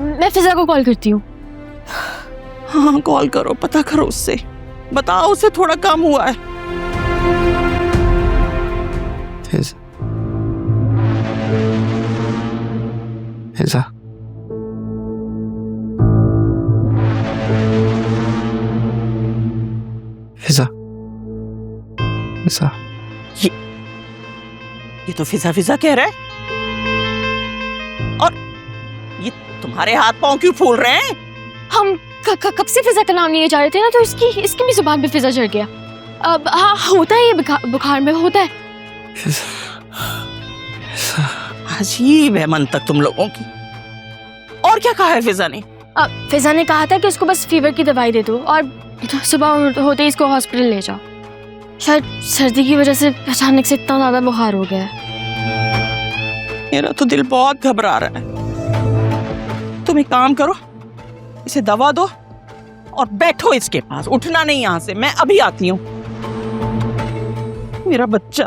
मैं फिजा को कॉल करती हूँ। हाँ कॉल करो, पता करो उससे, बताओ उसे थोड़ा कम हुआ है। फिजा, फिजा, फिजा, फिजा। ये तो फिजा फिजा कह रहा है, और ये तुम्हारे हाथ पांव क्यों फूल रहे हैं? हम कब से फिजा का नाम लिए जा रहे थे ना, तो इसकी भी जुबान पे फिजा चढ़ गया। अब हाँ होता है, ये बुखार में होता है। अजीब है मंतक तुम लोगों की। और क्या कहा है फिजा ने? फिजा ने कहा था कि उसको बस फीवर की दवाई दे दो और सुबह होते ही इसको हॉस्पिटल ले जाओ। शायद सर्दी की वजह से अचानक से इतना ज्यादा बुखार हो गया है। मेरा तो दिल बहुत घबरा रहा है। तुम एक काम करो, इसे दवा दो और बैठो इसके पास, उठना नहीं यहाँ से। मैं अभी आती हूँ। मेरा बच्चा।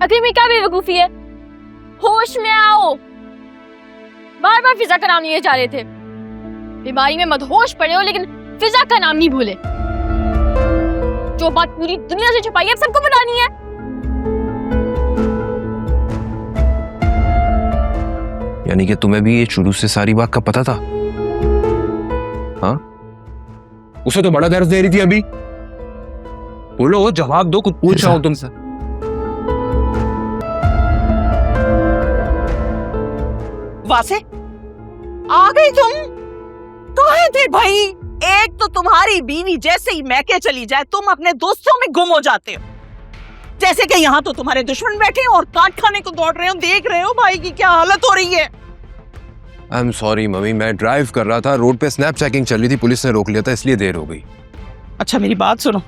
आखिर में क्या बेवकूफी है? होश में आओ। बार बार फिजा का नाम लिए जा रहे थे। बीमारी में मदहोश पड़े हो लेकिन फिजा का नाम नहीं भूले। जो बात पूरी दुनिया से छुपाई है सबको बतानी है। यानी कि तुम्हें भी ये शुरू से सारी बात का पता था? हाँ, उसे तो बड़ा दर्द दे रही थी अभी। बोलो, जवाब दो, कुछ पूछ रहा हूं तुमसे। वासे, आ गई तुम? कहाँ थे भाई? एक तो तुम्हारी बीवी जैसे ही मैके चली जाए तुम अपने दोस्तों में गुम हो जाते हो। जैसे कि यहाँ तो तुम्हारे दुश्मन बैठे हैं और काट खाने को दौड़ रहे हो। देख रहे हो भाई की क्या हालत हो रही है। आई एम सॉरी मम्मी, मैं ड्राइव कर रहा था, रोड पे स्नैप चेकिंग चल रही थी, पुलिस ने रोक लिया था, इसलिए देर हो गई। अच्छा मेरी बात सुनो,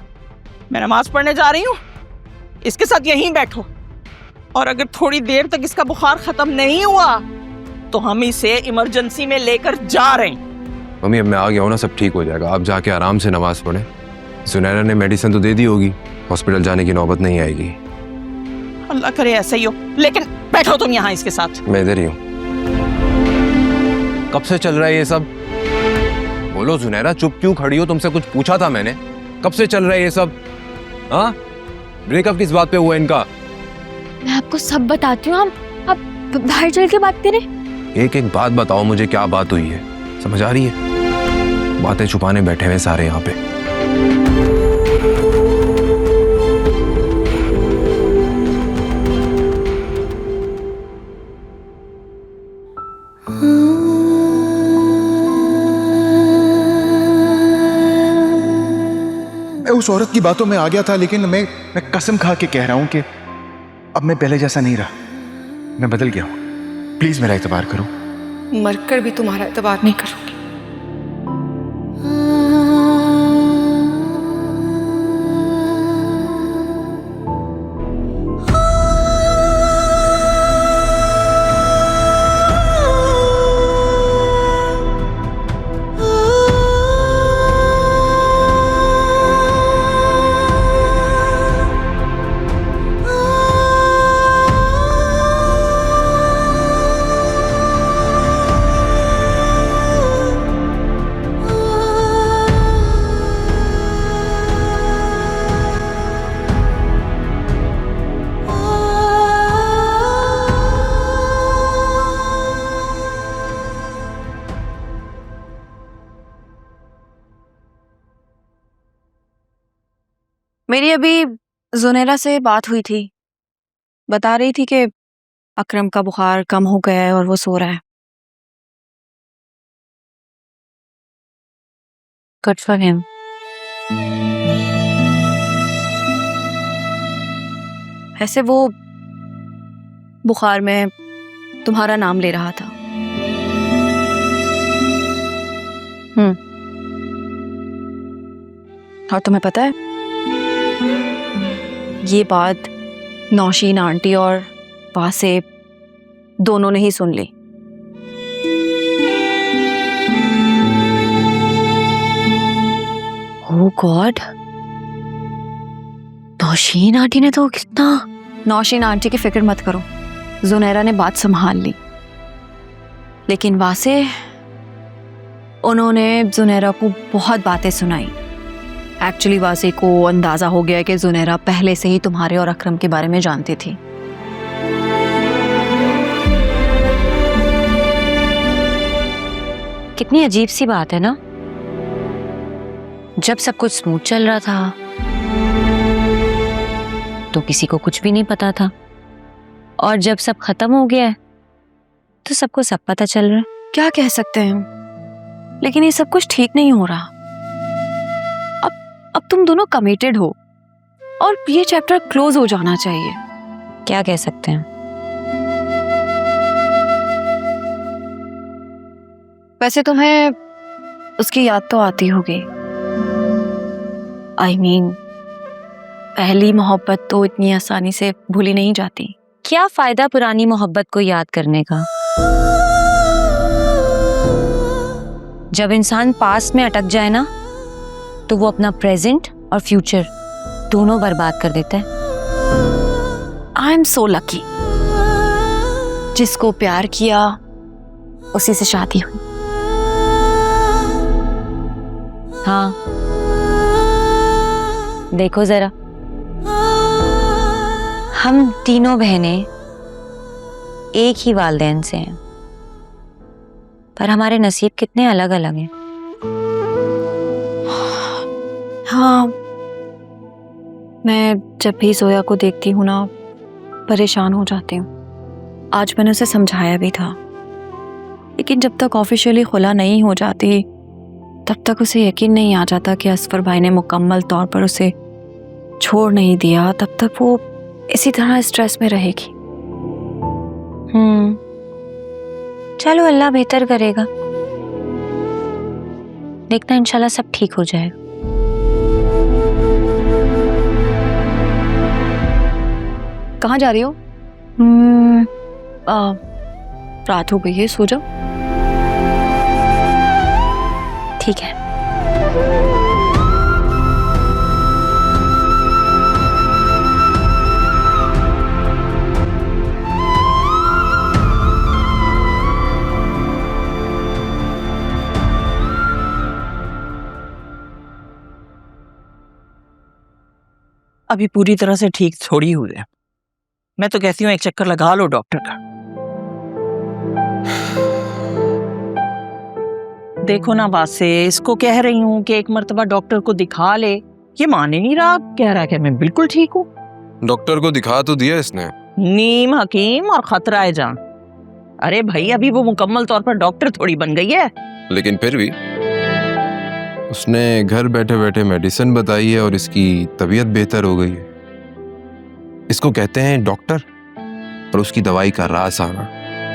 मैं नमाज पढ़ने जा रही हूँ, इसके साथ यहीं बैठो, और अगर थोड़ी देर तक इसका बुखार खत्म नहीं हुआ तो हम इसे इमरजेंसी में लेकर जा रहे हैं। मम्मी अब मैं आ गया हूँ ना, सब ठीक हो जाएगा, आप जाके आराम से नमाज पढ़े। सुनैना ने मेडिसिन तो दे दी होगी, हॉस्पिटल जाने की नौबत नहीं आएगी। अल्लाह करे ऐसा ही हो, लेकिन बैठो तुम यहाँ इसके साथ। मैं इधर ही हूँ। कब से चल रहा है ये सब? बोलो सुनैना, चुप क्यों खड़ी हो? तुमसे कुछ पूछा था मैंने। कब से चल रहा है ये सब? हाँ, ब्रेकअप किस बात पे हुआ इनका? मैं आपको सब बताती हूँ। आप बाहर चल के बात करें। एक एक बात बताओ मुझे, क्या बात हुई है? समझ आ रही है? बातें छुपाने बैठे हुए सारे यहाँ पे। मैं उस औरत की बातों में आ गया था, लेकिन मैं कसम खा के कह रहा हूं कि अब मैं पहले जैसा नहीं रहा। मैं बदल गया हूं। प्लीज मेरा एतबार करो। मरकर भी तुम्हारा एतबार नहीं करूंगी। मेरी अभी जुनैरा से बात हुई थी, बता रही थी कि अकरम का बुखार कम हो गया है और वो सो रहा है। Good for him. ऐसे वो बुखार में तुम्हारा नाम ले रहा था। और तुम्हें पता है, ये बात नौशीन आंटी और वासे दोनों ने ही सुन ली। ओह गॉड, नौशीन आंटी ने तो कितना। नौशीन आंटी की फिक्र मत करो, जुनैरा ने बात संभाल ली। लेकिन वासे, उन्होंने जुनैरा को बहुत बातें सुनाई। एक्चुअली वासे को अंदाजा हो गया कि जुनैरा पहले से ही तुम्हारे और अकरम के बारे में जानती थी। कितनी अजीब सी बात है ना, जब सब कुछ स्मूथ चल रहा था तो किसी को कुछ भी नहीं पता था, और जब सब खत्म हो गया है तो सबको सब पता चल रहा है। क्या कह सकते हैं, लेकिन ये सब कुछ ठीक नहीं हो रहा। अब तुम दोनों कमिटेड हो और ये चैप्टर क्लोज हो जाना चाहिए। क्या कह सकते हैं? वैसे तुम्हें उसकी याद तो आती होगी। I mean, पहली मोहब्बत तो इतनी आसानी से भूली नहीं जाती। क्या फायदा पुरानी मोहब्बत को याद करने का, जब इंसान पास्ट में अटक जाए ना तो वो अपना प्रेजेंट और फ्यूचर दोनों बर्बाद कर देता है। आई एम सो लकी, जिसको प्यार किया उसी से शादी हुई। हाँ, देखो जरा, हम तीनों बहनें एक ही वालिदैन से हैं, पर हमारे नसीब कितने अलग अलग हैं। हाँ, मैं जब भी जोया को देखती हूँ ना, परेशान हो जाती हूँ। आज मैंने उसे समझाया भी था, लेकिन जब तक ऑफिशियली खुला नहीं हो जाती तब तक उसे यकीन नहीं आ जाता कि असफर भाई ने मुकम्मल तौर पर उसे छोड़ नहीं दिया। तब तक वो इसी तरह स्ट्रेस में रहेगी। चलो, अल्लाह बेहतर करेगा, देखना इंशाल्लाह सब ठीक हो जाएगा। कहाँ जा रही हो? रात हो गई है, सो जाओ। ठीक है। अभी पूरी तरह से ठीक थोड़ी हुई है। मैं तो कहती हूँ एक चक्कर लगा लो डॉक्टर का। देखो ना वासे, इसको कह रही हूँ कि एक मर्तबा डॉक्टर को दिखा ले, ये मान ही नहीं रहा, कह रहा है कि मैं बिल्कुल ठीक हूँ। डॉक्टर को दिखा तो दिया इसने। नीम हकीम और खतरा है जान। अरे भाई, अभी वो मुकम्मल तौर पर डॉक्टर थोड़ी बन गई है। लेकिन फिर भी उसने घर बैठे बैठे मेडिसिन बताई है और इसकी तबीयत बेहतर हो गई है। इसको कहते हैं डॉक्टर और उसकी दवाई का राज आना।